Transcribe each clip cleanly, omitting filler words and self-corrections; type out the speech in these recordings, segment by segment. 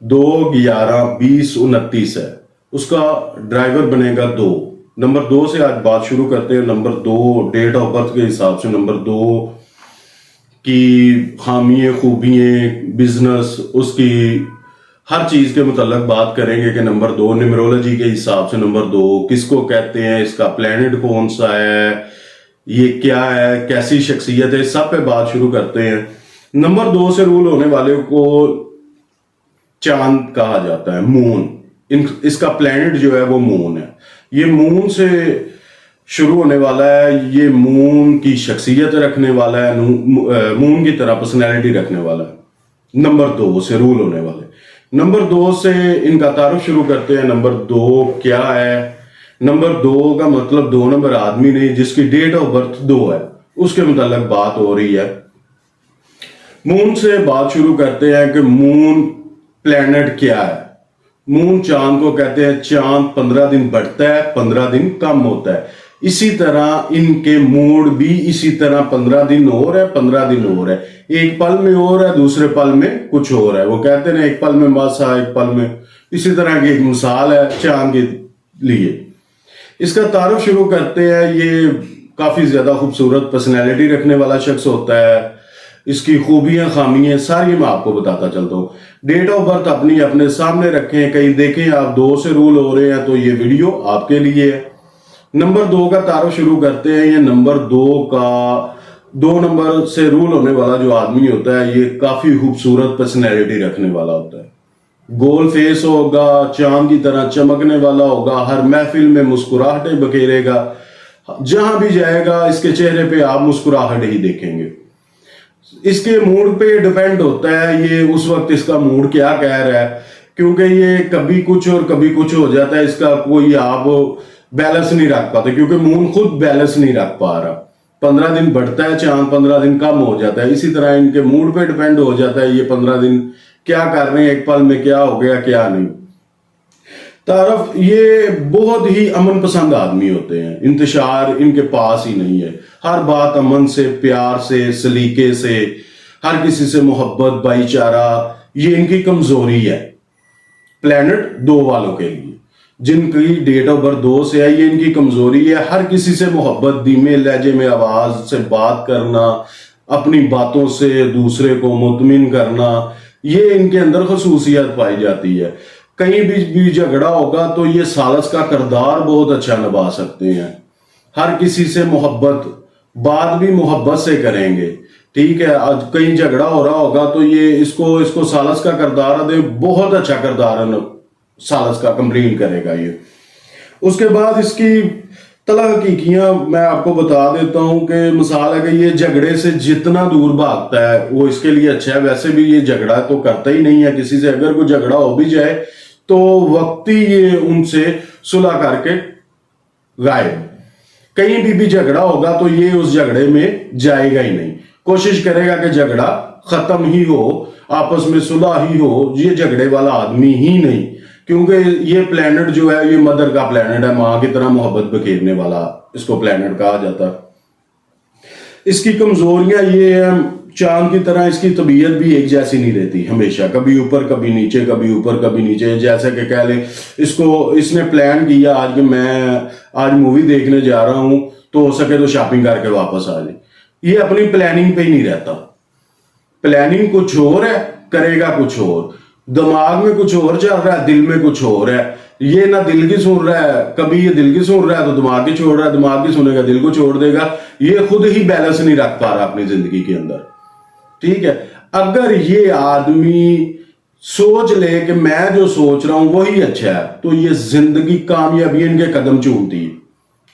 2/11/2029 ہے, اس کا ڈرائیور بنے گا 2. نمبر 2 سے آج بات شروع کرتے ہیں. نمبر 2 ڈیٹ آف برتھ کے حساب سے نمبر 2 کی خامیاں خوبیاں بزنس اس کی ہر چیز کے متعلق بات کریں گے کہ نمبر 2 نیمرولوجی کے حساب سے نمبر 2 کس کو کہتے ہیں, اس کا پلینٹ کون سا ہے, یہ کیا ہے, کیسی شخصیت ہے, سب پہ بات شروع کرتے ہیں. نمبر 2 سے رول ہونے والے کو چاند کہا جاتا ہے, مون. اس کا پلینٹ جو ہے وہ مون ہے. یہ مون سے شروع ہونے والا ہے, یہ مون کی شخصیت رکھنے والا ہے, مون کی طرح پرسنالٹی رکھنے والا ہے. نمبر 2 سے رول ہونے والے. نمبر 2 سے ان کا تعارف شروع کرتے ہیں. نمبر 2 کیا ہے؟ نمبر 2 کا مطلب 2 نمبر آدمی نہیں, جس کی ڈیٹ آف برتھ 2 ہے, اس کے متعلق بات ہو رہی ہے. مون سے بات شروع کرتے ہیں کہ مون پلینٹ کیا ہے. مون چاند کو کہتے ہیں. چاند 15 دن بڑھتا ہے, 15 دن کم ہوتا ہے. اسی طرح ان کے موڈ بھی اسی طرح 15 دن اور ہے, 15 دن اور ہے. ایک پل میں اور ہے, دوسرے پل میں کچھ اور ہے. وہ کہتے ہیں ایک پل میں ماسا, ایک پل میں. اسی طرح کی ایک مثال ہے چاند کے لیے. اس کا تعارف شروع کرتے ہیں. یہ کافی زیادہ خوبصورت پرسنالٹی رکھنے والا شخص ہوتا ہے. اس کی خوبیاں خامیاں ساری میں آپ کو بتاتا چلتا ہوں. ڈیٹ آف برتھ اپنے سامنے رکھیں, کہیں دیکھیں آپ 2 سے رول ہو رہے ہیں تو یہ ویڈیو آپ کے لیے ہے. نمبر 2 کا تعارف شروع کرتے ہیں. یہ نمبر 2 نمبر سے رول ہونے والا جو آدمی ہوتا ہے یہ کافی خوبصورت پرسنالٹی رکھنے والا ہوتا ہے. گول فیس ہوگا, چاند کی طرح چمکنے والا ہوگا, ہر محفل میں مسکراہٹیں بکھیرے گا. جہاں بھی جائے گا اس کے چہرے پہ آپ مسکراہٹ ہی دیکھیں گے. اس کے موڈ پہ ڈیپینڈ ہوتا ہے یہ اس وقت اس کا موڈ کیا کہہ رہا ہے, کیونکہ یہ کبھی کچھ اور کبھی کچھ ہو جاتا ہے. اس کا کوئی آپ بیلنس نہیں رکھ پاتے, کیونکہ مون خود بیلنس نہیں رکھ پا رہا. 15 دن بڑھتا ہے چاند, 15 دن کم ہو جاتا ہے. اسی طرح ان کے موڈ پہ ڈیپینڈ ہو جاتا ہے یہ 15 دن کیا کر رہے ہیں, ایک پل میں کیا ہو گیا کیا نہیں. تعارف, یہ بہت ہی امن پسند آدمی ہوتے ہیں. انتشار ان کے پاس ہی نہیں ہے. ہر بات امن سے, پیار سے, سلیقے سے, ہر کسی سے محبت, بھائی چارہ, یہ ان کی کمزوری ہے. پلینٹ 2 والوں کے لیے جن کی ڈیٹ آف برتھ 2 سے ہے, یہ ان کی کمزوری ہے. ہر کسی سے محبت, دھیمے لہجے میں آواز سے بات کرنا, اپنی باتوں سے دوسرے کو مطمئن کرنا, یہ ان کے اندر خصوصیت پائی جاتی ہے. کہیں بھی جھگڑا ہوگا تو یہ سالس کا کردار بہت اچھا نبھا سکتے ہیں. ہر کسی سے محبت, بات بھی محبت سے کریں گے. ٹھیک ہے, آج کہیں جھگڑا ہو رہا ہوگا تو یہ اس کو سالس کا کردار دے, بہت اچھا کردار سالس کا کمپلین کرے گا یہ. اس کے بعد اس کی طلح حقیقیاں میں آپ کو بتا دیتا ہوں کہ مثال ہے کہ یہ جھگڑے سے جتنا دور بھاگتا ہے وہ اس کے لیے اچھا ہے. ویسے بھی یہ جھگڑا تو کرتا ہی نہیں ہے کسی سے. اگر کوئی جھگڑا ہو بھی جائے تو وقتی یہ ان سے صلح کر کے غائب. کہیں بھی جھگڑا ہوگا تو یہ اس جھگڑے میں جائے گا ہی نہیں. کوشش کرے گا کہ جھگڑا ختم ہی ہو, آپس میں صلح ہی ہو. یہ جھگڑے والا آدمی ہی نہیں, کیونکہ یہ پلینٹ جو ہے یہ مدر کا پلینٹ ہے, ماں کی طرح محبت بکھیرنے والا اس کو پلینٹ کہا جاتا ہے. اس کی کمزوریاں یہ ہے, چاند کی طرح اس کی طبیعت بھی ایک جیسی نہیں رہتی ہمیشہ, کبھی اوپر کبھی نیچے, کبھی اوپر کبھی نیچے. جیسے کہ کہہ لیں اس نے پلان کیا آج کہ میں آج مووی دیکھنے جا رہا ہوں تو ہو سکے تو شاپنگ کر کے واپس آ جائے. یہ اپنی پلاننگ پہ ہی نہیں رہتا. پلاننگ کچھ اور ہے, کرے گا کچھ اور. دماغ میں کچھ اور چل رہا ہے, دل میں کچھ اور ہے. یہ نہ دل کی سن رہا ہے, کبھی یہ دل کی سن رہا ہے تو دماغ کی چھوڑ رہا ہے, دماغ کی سنے گا دل کو چھوڑ دے گا. یہ خود ہی بیلنس نہیں رکھ پا رہا اپنی زندگی کے اندر. ٹھیک ہے, اگر یہ آدمی سوچ لے کہ میں جو سوچ رہا ہوں وہی اچھا ہے تو یہ زندگی کامیابی ان کے قدم چومتی ہے.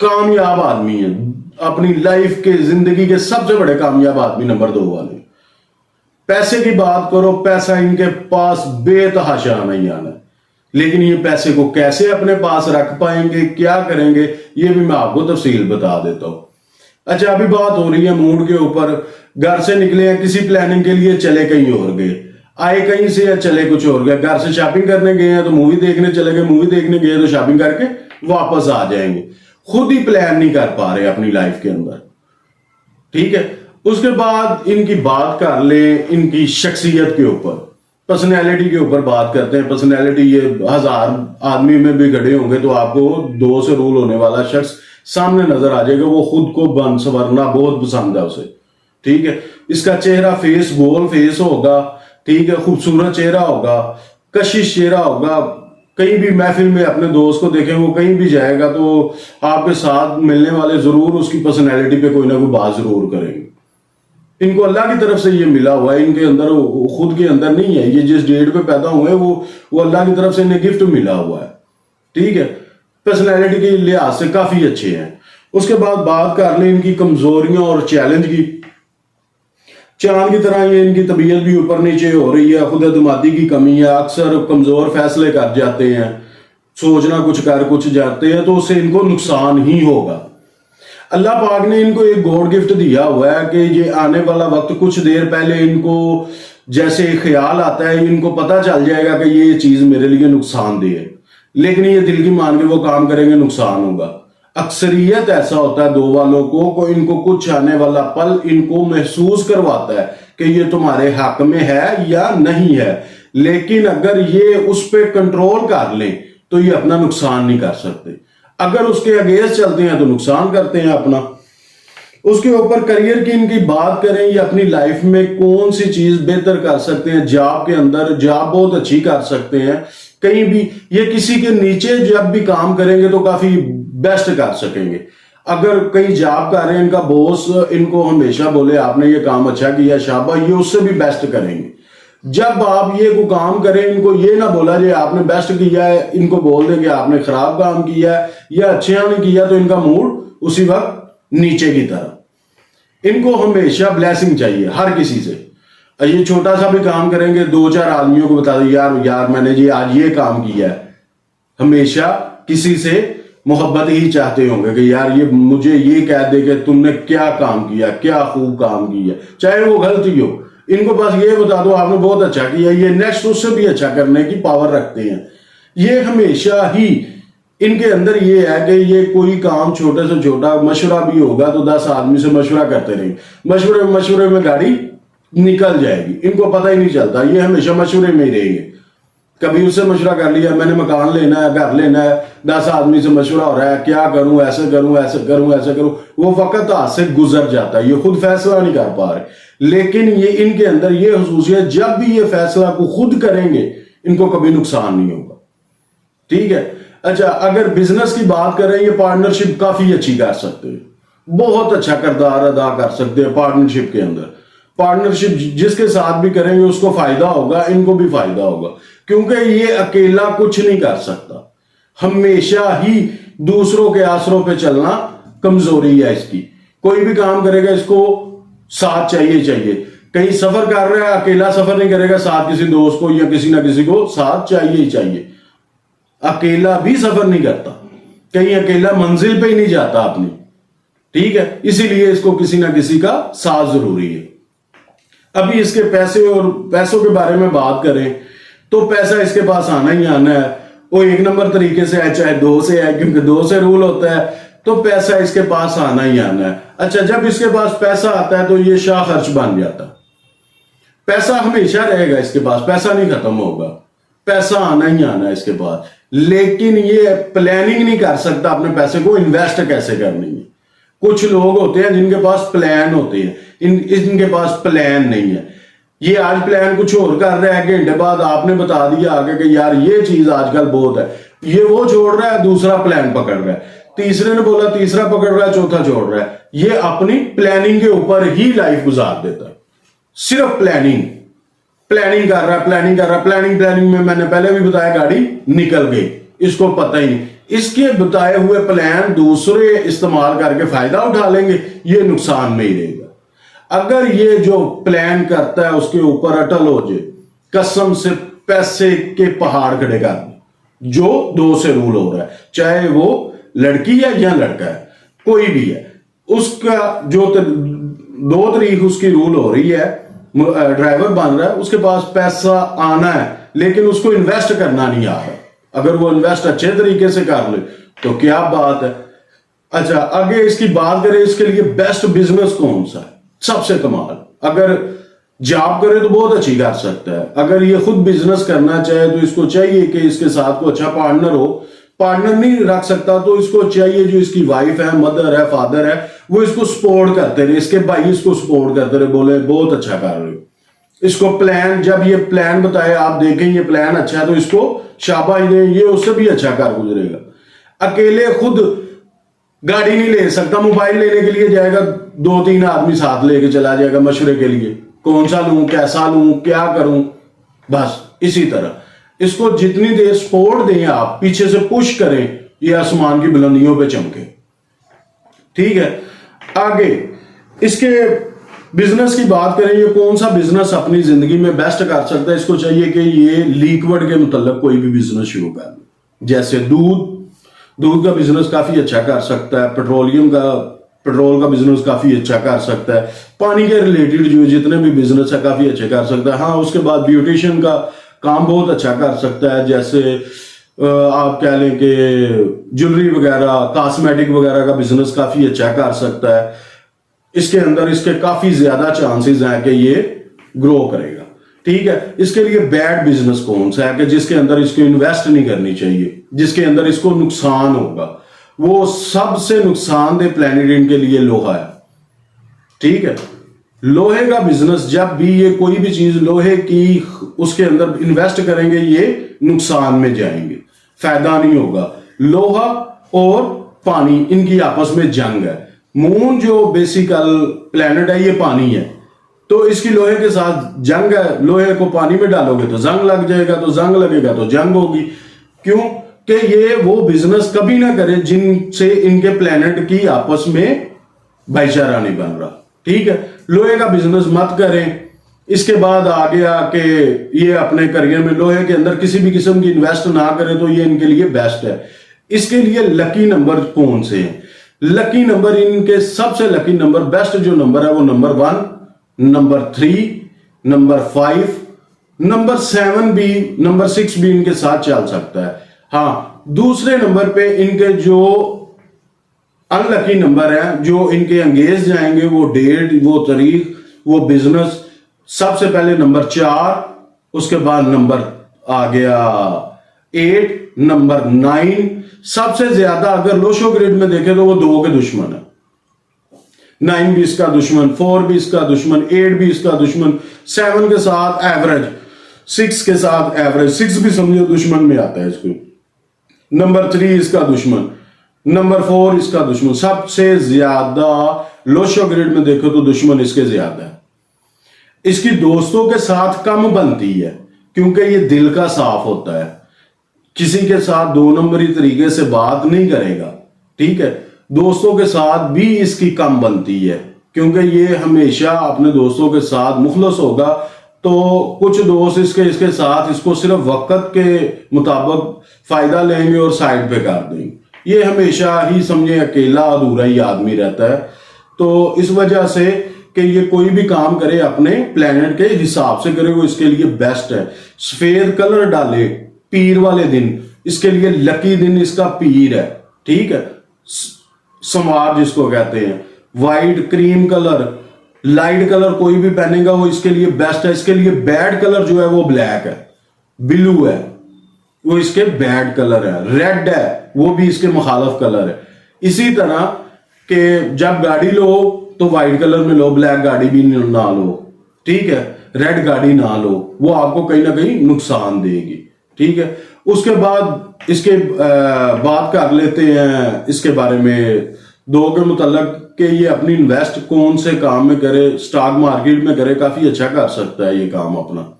کامیاب آدمی ہے, اپنی لائف کے زندگی کے سب سے بڑے کامیاب آدمی نمبر 2 والے. پیسے کی بات کرو, پیسہ ان کے پاس بے تحاشا آنا ہی آنا ہے. لیکن یہ پیسے کو کیسے اپنے پاس رکھ پائیں گے, کیا کریں گے, یہ بھی میں آپ کو تفصیل بتا دیتا ہوں. اچھا, ابھی بات ہو رہی ہے موڈ کے اوپر. گھر سے نکلے ہیں کسی پلاننگ کے لیے, چلے کہیں اور گئے. آئے کہیں سے یا چلے کچھ اور گئے. گھر سے شاپنگ کرنے گئے ہیں تو مووی دیکھنے چلے گئے, مووی دیکھنے گئے تو شاپنگ کر کے واپس آ جائیں گے. خود ہی پلان نہیں کر پا رہے اپنی لائف کے اندر. ٹھیک ہے, اس کے بعد ان کی بات کر لیں ان کی شخصیت کے اوپر. पर्सनैलिटी के ऊपर बात करते हैं। पर्सनैलिटी ये 1000 आदमी में भी खड़े होंगे तो आपको 2 से रूल होने वाला शख्स सामने नजर आ जाएगा। वो खुद को बन संवरना बहुत पसंद है उसे, ठीक है। इसका चेहरा फेस गोल फेस होगा, ठीक है, खूबसूरत चेहरा होगा, कशिश चेहरा होगा। कहीं भी महफिल में अपने दोस्त को देखें, वो कहीं भी जाएगा तो आपके साथ मिलने वाले जरूर उसकी पर्सनैलिटी पे कोई ना कोई बात जरूर करेंगे। इनको अल्लाह की तरफ से ये मिला हुआ है, इनके अंदर खुद के अंदर नहीं है। ये जिस डेट पे पैदा हुए वो अल्लाह की तरफ से इन्हें गिफ्ट मिला हुआ है, ठीक है। पर्सनैलिटी के लिहाज से काफी अच्छे हैं। उसके बाद बात कर लें इनकी कमजोरियां और चैलेंज की। चांद की तरह ये इनकी तबीयत भी ऊपर नीचे हो रही है, खुद एतमादी की कमी है, अक्सर कमजोर फैसले कर जाते हैं, सोचना कुछ कर कुछ जाते हैं तो उससे इनको नुकसान ही होगा। अल्लाह पाक ने इनको एक गॉड गिफ्ट दिया हुआ है कि ये आने वाला वक्त कुछ देर पहले इनको जैसे ख्याल आता है, इनको पता चल जाएगा कि ये चीज मेरे लिए नुकसानदेह है, लेकिन ये दिल की मान के वो काम करेंगे, नुकसान होगा। अक्सरियत ऐसा होता है दो वालों को इनको कुछ आने वाला पल इनको महसूस करवाता है कि ये तुम्हारे हक में है या नहीं है, लेकिन अगर ये उस पर कंट्रोल कर लें तो ये अपना नुकसान नहीं कर सकते। अगर उसके अगेंस्ट चलते हैं तो नुकसान करते हैं अपना। उसके ऊपर करियर की इनकी बात करें, ये अपनी लाइफ में कौन सी चीज बेहतर कर सकते हैं। जॉब के अंदर जॉब बहुत अच्छी कर सकते हैं, कहीं भी ये किसी के नीचे जब भी काम करेंगे तो काफी बेस्ट कर सकेंगे। अगर कहीं जॉब कर रहे हैं, इनका बॉस इनको हमेशा बोले आपने ये काम अच्छा किया शाबाश, ये उससे भी बेस्ट करेंगे। जब आप ये को काम करें, इनको ये ना बोला जे आपने बेस्ट किया है, इनको बोल दें कि आपने खराब काम किया है या अच्छा नहीं किया, तो इनका मूड उसी वक्त नीचे की तरह। इनको हमेशा ब्लेसिंग चाहिए हर किसी से। ये छोटा सा भी काम करेंगे, 2-4 आदमियों को बता दो यार मैंने जी आज ये काम किया है। हमेशा किसी से मोहब्बत ही चाहते होंगे कि यार ये मुझे ये कह दे कि तुमने क्या काम किया, क्या खूब काम किया, चाहे वो गलती हो। इनको बस ये बता दो आपने बहुत अच्छा किया, ये नेक्स्ट उससे भी अच्छा करने की पावर रखते हैं। ये हमेशा ही इनके अंदर ये है कि ये कोई काम छोटे से छोटा मशवरा भी होगा तो 10 आदमी से मशवरा करते रहेंगे। मशवरे में गाड़ी निकल जाएगी, इनको पता ही नहीं चलता। ये हमेशा मशवरे में ही रहेंगे। कभी उससे मशवरा कर लिया मैंने मकान लेना है, घर लेना है, 10 आदमी से मशवरा हो रहा है क्या करूं, ऐसे करूं, ऐसे करूं, ऐसे करूं, वो वक्त हाथ से गुजर जाता है। ये खुद फैसला नहीं कर पा रहे। लेकिन ये इनके अंदर ये हुसूसियत, जब भी ये फैसला को खुद करेंगे इनको कभी नुकसान नहीं होगा, ठीक है। अच्छा, अगर बिजनेस की बात करें, ये पार्टनरशिप काफी अच्छी कर सकते हैं, बहुत अच्छा किरदार अदा कर सकते हैं पार्टनरशिप के अंदर। पार्टनरशिप जिसके साथ भी करेंगे उसको फायदा होगा, इनको भी फायदा होगा, क्योंकि ये अकेला कुछ नहीं कर सकता। हमेशा ही दूसरों के आसरों पे चलना कमजोरी है इसकी। कोई भी काम करेगा इसको साथ चाहिए। कहीं सफर कर रहा है, अकेला सफर नहीं करेगा, साथ किसी दोस्त को या किसी ना किसी को साथ चाहिए। अकेला भी सफर नहीं करता, कहीं अकेला मंजिल पे ही नहीं जाता अपनी, ठीक है। इसीलिए इसको किसी ना किसी का साथ जरूरी है। अभी इसके पैसे और पैसों के बारे में बात करें तो पैसा इसके पास आना ही आना है। वो 1 नंबर तरीके से है, चाहे 2 से है, क्योंकि 2 से रूल होता है, तो पैसा इसके पास आना ही आना है। अच्छा, जब इसके पास पैसा आता है तो ये शाह खर्च बन जाता है। पैसा हमेशा रहेगा इसके पास, पैसा नहीं खत्म होगा, पैसा आना ही आना है इसके पास। लेकिन ये प्लानिंग नहीं कर सकता अपने पैसे को इन्वेस्ट कैसे करनी है। कुछ लोग होते हैं जिनके पास प्लान होते हैं, इनके पास प्लान नहीं है। ये आज प्लान कुछ और कर रहा है, घंटे बाद आपने बता दिया आगे कि यार ये चीज आजकल बहुत है, ये वो छोड़ रहा है, दूसरा प्लान पकड़ रहा है, तीसरे ने बोला तीसरा पकड़ रहा है, चौथा छोड़ रहा है। ये अपनी प्लानिंग के ऊपर ही लाइफ गुजार देता है। सिर्फ प्लानिंग कर रहा है, प्लानिंग में मैंने पहले भी बताया गाड़ी निकल गई, इसको पता ही नहीं। इसके बताए हुए प्लान दूसरे इस्तेमाल करके फायदा उठा लेंगे, ये नुकसान में ही रहेगा। अगर ये जो प्लान करता है उसके ऊपर अटल हो जाए, कसम से पैसे के पहाड़ खड़े कर दे। जो 2 से रूल हो रहा है, चाहे वो लड़की है या लड़का है, कोई भी है, उसका जो 2 तारीख उसकी रूल हो रही है, ड्राइवर बन रहा है, उसके पास पैसा आना है, लेकिन उसको इन्वेस्ट करना नहीं आ रहा। अगर वो इन्वेस्ट अच्छे तरीके से कर ले तो क्या बात है। अच्छा, आगे इसकी बात करें, इसके लिए बेस्ट बिजनेस कौन सा है, सबसे कमाल। अगर जॉब करे तो बहुत अच्छी कर सकता है। अगर ये खुद बिजनेस करना चाहे तो इसको चाहिए कि इसके साथ को अच्छा पार्टनर हो। पार्टनर नहीं रख सकता तो इसको चाहिए जो इसकी वाइफ है, मदर है, फादर है, वो इसको सपोर्ट करते रहे, इसके भाई इसको सपोर्ट करते रहे, बोले बहुत अच्छा कर रहे हो। इसको प्लान, जब ये प्लान बताए आप देखें ये प्लान अच्छा है तो इसको शाबाश दें, ये उससे भी अच्छा कर गुजरेगा। अकेले खुद गाड़ी नहीं ले सकता, मोबाइल लेने के लिए जाएगा 2-3 आदमी साथ लेके चला जाएगा मशवरे के लिए, कौन सा लूं, कैसा लूं, क्या करूं। बस इसी तरह इसको जितनी देर सपोर्ट दें आप, पीछे से पुश करें, ये आसमान की बुलंदियों पे चमके। ठीक है, आगे इसके बिजनेस की बात करें, ये कौन सा बिजनेस अपनी जिंदगी में बेस्ट कर सकता है। इसको चाहिए कि ये लिक्विड के मुतल्लिक कोई भी बिजनेस शुरू कर ले, जैसे दूध का बिजनेस काफी अच्छा कर सकता है, पेट्रोल का बिजनेस काफी अच्छा कर सकता है, पानी के रिलेटेड जो जितने भी बिजनेस है काफी अच्छे कर सकता है। हाँ, उसके बाद ब्यूटिशियन का काम बहुत अच्छा कर सकता है, जैसे आप कह लें कि ज्वेलरी वगैरह, कॉस्मेटिक वगैरह का बिजनेस काफी अच्छा कर सकता है। इसके अंदर इसके काफी ज्यादा चांसेस हैं कि ये ग्रो करेगा। ठीक है, इसके लिए बैड बिजनेस कौन सा है कि जिसके अंदर इसको इन्वेस्ट नहीं करनी चाहिए, जिसके अंदर इसको नुकसान होगा, वो सबसे नुकसानदेह प्लेनेट इनके लिए लोहा है। ठीक है, लोहे का बिजनेस, जब भी ये कोई भी चीज लोहे की उसके अंदर इन्वेस्ट करेंगे ये नुकसान में जाएंगे, फायदा नहीं होगा। लोहा और पानी इनकी आपस में जंग है। मून जो बेसिकल प्लेनेट है ये पानी है, तो इसकी लोहे के साथ जंग है। लोहे को पानी में डालोगे तो जंग लग जाएगा, तो जंग लगेगा तो जंग होगी। क्यों कि ये वो बिजनेस कभी ना करे जिनसे इनके प्लेनेट की आपस में भाईचारा नहीं बन रहा। ठीक है, लोहे का बिजनेस मत करें। इसके बाद आगे आके ये अपने करियर में लोहे के अंदर किसी भी किस्म की इन्वेस्ट ना करें तो ये इनके लिए बेस्ट है। इसके लिए लकी नंबर कौन से हैं? लकी नंबर, इनके सबसे लकी नंबर, बेस्ट जो नंबर है वो नंबर 1, नंबर 3, नंबर 5, नंबर 7 भी, नंबर 6 भी इनके साथ चल सकता है। हाँ, दूसरे नंबर पे इनके जो अनलकी नंबर है, जो इनके अंगेज जाएंगे, वो डेट, वो तारीख, वो बिजनेस। सबसे पहले नंबर 4, उसके बाद नंबर आ गया 8, नंबर 9। सबसे ज्यादा अगर लोशो ग्रिड में देखें तो वो 2 के दुश्मन है। 9 भी इसका दुश्मन, 4 भी इसका दुश्मन, 8 भी इसका दुश्मन, 7 के साथ एवरेज, 6 के साथ एवरेज, 6 भी समझो दुश्मन में आता है इसको। नंबर 3 इसका दुश्मन, नंबर 4 इसका दुश्मन। सबसे ज्यादा लोशो ग्रिड में देखो तो दुश्मन इसके ज्यादा है। इसकी दोस्तों के साथ कम बनती है क्योंकि ये दिल का साफ होता है, किसी के साथ 2 नंबरी तरीके से बात नहीं करेगा। ठीक है, दोस्तों के साथ भी इसकी कम बनती है क्योंकि ये हमेशा अपने दोस्तों के साथ मुखलस होगा। तो कुछ दोस्त इसके साथ इसको सिर्फ वक्त के मुताबिक फायदा लेंगे और साइड पे कर देंगे। ये हमेशा ही समझे अकेला अधूरा ही आदमी रहता है। तो इस वजह से कि ये कोई भी काम करे अपने प्लेनेट के हिसाब से करे, वो इसके लिए बेस्ट है। सफेद कलर डाले पीर वाले दिन, इसके लिए लकी दिन इसका पीर है। ठीक है, संवार जिसको कहते हैं, white, cream colour, light colour कोई भी पहनेगा वो इसके लिए बेस्ट है। इसके लिए बैड कलर जो है वो ब्लैक है, ब्लू है, वो इसके बैड कलर है। रेड है, वो भी इसके मुखालफ कलर है। इसी तरह के जब गाड़ी लो तो व्हाइट कलर में लो, ब्लैक गाड़ी भी ना लो। ठीक है, रेड गाड़ी ना लो, वो आपको कहीं ना कहीं नुकसान देगी। ठीक है, उसके बाद इसके बात कर लेते हैं इसके बारे में 2 के मुतल्लक कि ये अपनी इन्वेस्ट कौन से काम में करे। स्टॉक मार्केट में करे, काफी अच्छा कर सकता है ये काम अपना।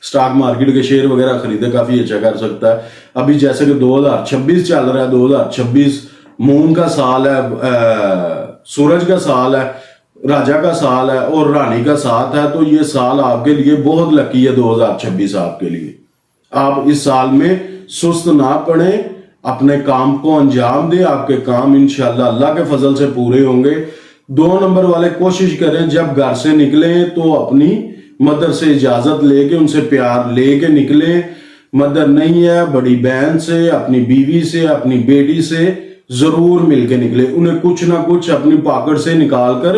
स्टॉक मार्केट के शेयर वगैरह खरीदे, काफी अच्छा कर सकता है। अभी जैसे कि 2026 चल रहा है, 2026 मून का साल है, सूरज का साल है, राजा का साल है और रानी का साथ है। तो ये साल आपके लिए बहुत लकी है। 2026 आपके लिए, आप इस साल में सुस्त ना पड़े, अपने काम को अंजाम दे। आपके काम इंशाल्लाह अल्लाह के फजल से पूरे होंगे। 2 नंबर वाले कोशिश करें जब घर से निकले तो अपनी मदर से इजाजत लेके, उनसे प्यार लेके निकले। मदर नहीं है, बड़ी बहन से, अपनी बीवी से, अपनी बेटी से जरूर मिलके निकले। उन्हें कुछ ना कुछ अपनी पॉकेट से निकाल कर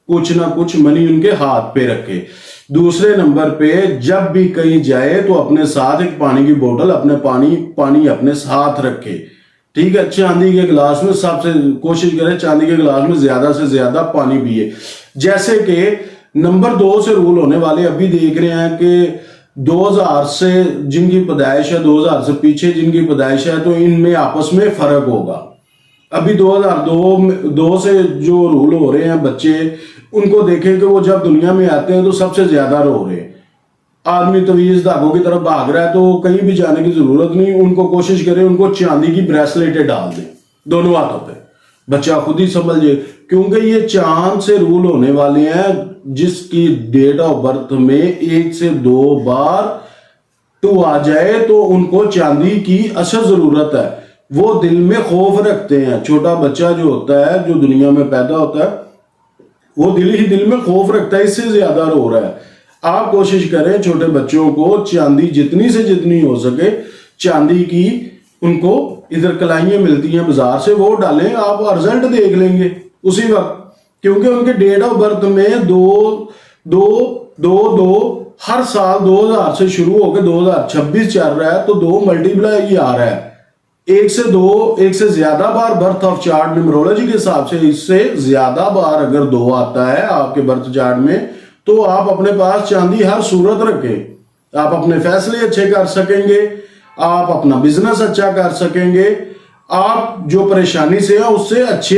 कुछ ना कुछ मनी उनके हाथ पे रखे। دوسرے نمبر پہ جب بھی کہیں جائے تو اپنے ساتھ ایک پانی کی بوتل پانی اپنے ساتھ رکھے، ٹھیک ہے؟ چاندی کے گلاس میں سب سے کوشش کرے چاندی کے گلاس میں زیادہ سے زیادہ پانی پیے۔ جیسے کہ نمبر 2 سے رول ہونے والے ابھی دیکھ رہے ہیں کہ 2000 سے جن کی پیدائش ہے، 2000 سے پیچھے جن کی پیدائش ہے، تو ان میں آپس میں فرق ہوگا۔ ابھی 2002 سے جو رول ہو رہے ہیں بچے، ان کو دیکھیں کہ وہ جب دنیا میں آتے ہیں تو سب سے زیادہ رو رہے ہیں۔ آدمی طویز دھاگوں کی طرف بھاگ رہا ہے تو کہیں بھی جانے کی ضرورت نہیں، ان کو کوشش کریں ان کو چاندی کی بریسلیٹیں ڈال دیں دونوں ہاتھوں پہ، بچہ خود ہی سنبھل جائے، کیونکہ یہ چاند سے رول ہونے والے ہیں جس کی ڈیٹ آف برتھ میں 1 سے 2 بار 2 آ جائے تو ان کو چاندی کی اشد ضرورت ہے۔ وہ دل میں خوف رکھتے ہیں، چھوٹا بچہ جو ہوتا ہے جو دنیا میں پیدا ہوتا ہے وہ دل میں خوف رکھتا ہے، اس سے زیادہ رو رہا ہے۔ آپ کوشش کریں چھوٹے بچوں کو چاندی جتنی سے جتنی ہو سکے چاندی کی، ان کو ادھر کلائیاں ملتی ہیں بازار سے، وہ ڈالیں، آپ رزلٹ دیکھ لیں گے اسی وقت، کیونکہ ان کے ڈیٹ آف برتھ میں 2 ہر سال 2000 سے شروع ہو کے 2026 چل رہا ہے تو 2 ملٹیپلائی آ رہا ہے، 1 سے 2 1 سے زیادہ بار برتھ آف چارٹ نیمرولوجی کے حساب سے اس سے زیادہ بار اگر 2 آتا ہے آپ کے برتھ چارٹ میں تو آپ اپنے پاس چاندی ہر صورت رکھیں، آپ اپنے فیصلے اچھے کر سکیں گے، آپ اپنا بزنس اچھا کر سکیں گے، آپ جو پریشانی سے ہیں اس سے اچھے